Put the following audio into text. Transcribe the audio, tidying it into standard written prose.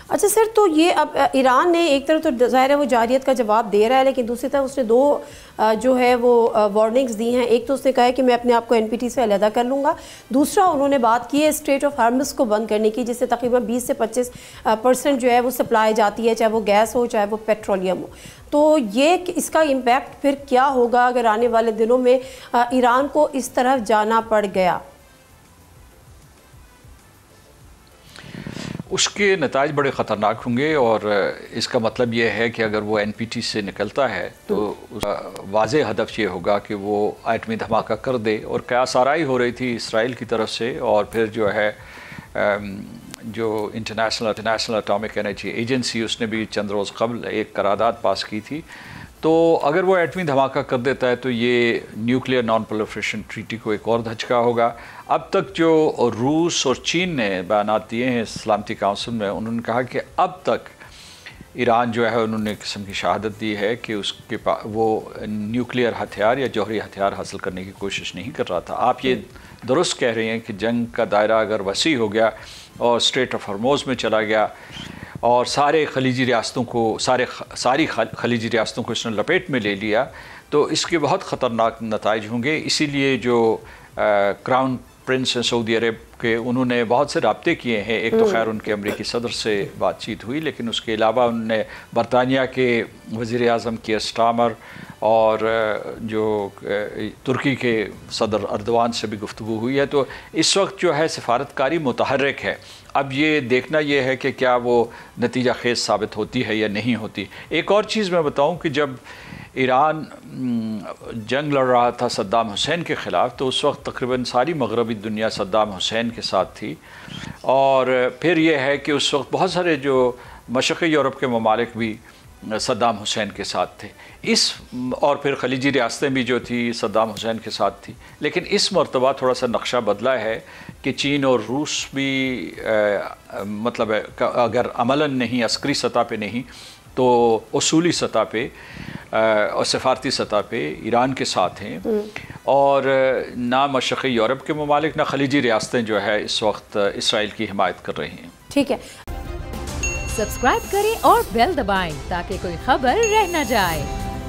اچھا سر، تو یہ اب ایران نے ایک طرف تو ظاہر ہے وہ جارحیت کا جواب دے رہا ہے، لیکن دوسری طرف اس نے دو جو ہے وہ وارننگز دی ہیں۔ ایک تو اس نے کہا ہے کہ میں اپنے آپ کو NPT سے علیحدہ کر لوں گا، دوسرا انہوں نے بات کی ہے اسٹریٹ آف ہارمز کو بند کرنے کی، جس سے تقریباً 20 سے 25% جو ہے وہ سپلائی جاتی ہے، چاہے وہ گیس ہو چاہے وہ پیٹرولیم ہو۔ تو یہ اس کا امپیکٹ پھر کیا ہوگا اگر آنے والے دنوں میں ایران کو اس طرف جانا پڑ گیا؟ اس کے نتائج بڑے خطرناک ہوں گے، اور اس کا مطلب یہ ہے کہ اگر وہ NPT سے نکلتا ہے تو واضح ہدف یہ ہوگا کہ وہ ایٹمی دھماکہ کر دے، اور قیاس آرائی ہو رہی تھی اسرائیل کی طرف سے، اور پھر جو ہے جو انٹرنیشنل اٹامک انرجی ایجنسی اس نے بھی چند روز قبل ایک قرارداد پاس کی تھی۔ تو اگر وہ ایٹمی دھماکہ کر دیتا ہے تو یہ نیوکلیئر نان پرولیفریشن ٹریٹی کو ایک اور دھچکا ہوگا۔ اب تک جو روس اور چین نے بیانات دیے ہیں سلامتی کونسل میں، انہوں نے کہا کہ اب تک ایران جو ہے انہوں نے ایک قسم کی شہادت دی ہے کہ اس کے وہ نیوکلیئر ہتھیار یا جوہری ہتھیار حاصل کرنے کی کوشش نہیں کر رہا تھا۔ آپ یہ درست کہہ رہے ہیں کہ جنگ کا دائرہ اگر وسیع ہو گیا اور اسٹریٹ آف ہرموز میں چلا گیا اور ساری خلیجی ریاستوں کو اس نے لپیٹ میں لے لیا، تو اس کے بہت خطرناک نتائج ہوں گے۔ اسی لیے جو کراؤن پرنس سعودی عرب کے انہوں نے بہت سے رابطے کیے ہیں۔ ایک تو خیر ان کے امریکی صدر سے بات چیت ہوئی، لیکن اس کے علاوہ انہوں نے برطانیہ کے وزیر اعظم کیئر سٹارمر اور جو ترکی کے صدر اردوان سے بھی گفتگو ہوئی ہے۔ تو اس وقت جو ہے سفارتکاری متحرک ہے۔ اب یہ دیکھنا یہ ہے کہ کیا وہ نتیجہ خیز ثابت ہوتی ہے یا نہیں ہوتی۔ ایک اور چیز میں بتاؤں کہ جب ایران جنگ لڑ رہا تھا صدام حسین کے خلاف، تو اس وقت تقریباً ساری مغربی دنیا صدام حسین کے ساتھ تھی، اور پھر یہ ہے کہ اس وقت بہت سارے جو مشرقی یورپ کے ممالک بھی صدام حسین کے ساتھ تھے، اور پھر خلیجی ریاستیں بھی جو تھی صدام حسین کے ساتھ تھی۔ لیکن اس مرتبہ تھوڑا سا نقشہ بدلا ہے کہ چین اور روس بھی مطلب اگر عملاً نہیں، عسکری سطح پہ نہیں تو اصولی سطح پہ اور سفارتی سطح پہ ایران کے ساتھ ہیں، اور نہ مشرقی یورپ کے ممالک نہ خلیجی ریاستیں جو ہے اس وقت اسرائیل کی حمایت کر رہی ہیں۔ ٹھیک ہے، سبسکرائب کریں اور بیل دبائیں تاکہ کوئی خبر رہ نہ جائے۔